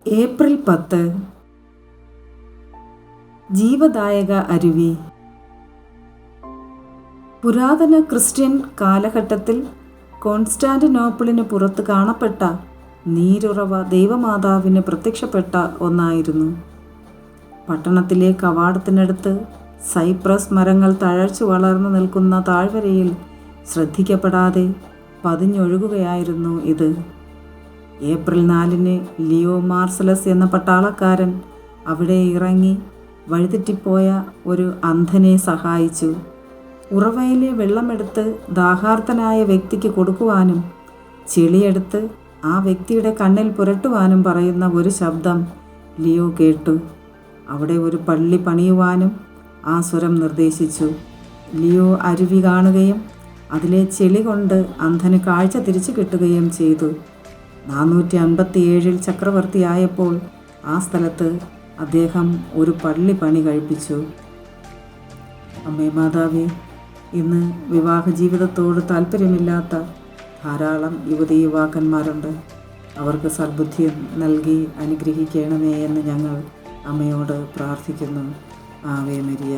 April 10 ജീവദായക അരുവി. പുരാതന Christian കാലഘട്ടത്തിൽ കോൺസ്റ്റാന്റിനോപ്പിളിന് പുറത്ത് കാണപ്പെട്ട നീരുറവ ദൈവമാതാവിന് പ്രത്യക്ഷപ്പെട്ട ഒന്നായിരുന്നു. പട്ടണത്തിലെ കവാടത്തിനടുത്ത് സൈപ്രസ് മരങ്ങൾ തഴച്ചു വളർന്നു നിൽക്കുന്ന താഴ്വരയിൽ ശ്രദ്ധിക്കപ്പെടാതെ പതിഞ്ഞൊഴുകുകയായിരുന്നു ഇത്. ഏപ്രിൽ 4 ലിയോ മാർസലസ് എന്ന പട്ടാളക്കാരൻ അവിടെ ഇറങ്ങി വഴിതെറ്റിപ്പോയ ഒരു അന്ധനെ സഹായിച്ചു. ഉറവയിലെ വെള്ളമെടുത്ത് ദാഹാർത്തനായ വ്യക്തിക്ക് കൊടുക്കുവാനും ചെളിയെടുത്ത് ആ വ്യക്തിയുടെ കണ്ണിൽ പുരട്ടുവാനും പറയുന്ന ഒരു ശബ്ദം ലിയോ കേട്ടു. അവിടെ ഒരു പള്ളി പണിയുവാനും ആ സ്വരം നിർദ്ദേശിച്ചു. ലിയോ അരുവി കാണുകയും അതിലെ ചെളി കൊണ്ട് അന്ധന് കാഴ്ച തിരിച്ചു കിട്ടുകയും ചെയ്തു. 457 ചക്രവർത്തിയായപ്പോൾ ആ സ്ഥലത്ത് അദ്ദേഹം ഒരു പള്ളി പണി കഴിപ്പിച്ചു. അമ്മേ മാതാവേ, ഇന്ന് വിവാഹ ജീവിതത്തോട് താല്പര്യമില്ലാത്ത ധാരാളം യുവാക്കന്മാരുണ്ട്. അവർക്ക് സദ്ബുദ്ധി നൽകി അനുഗ്രഹിക്കണമേ എന്ന് ഞങ്ങൾ അമ്മയോട് പ്രാർത്ഥിക്കുന്നു. Ave Maria.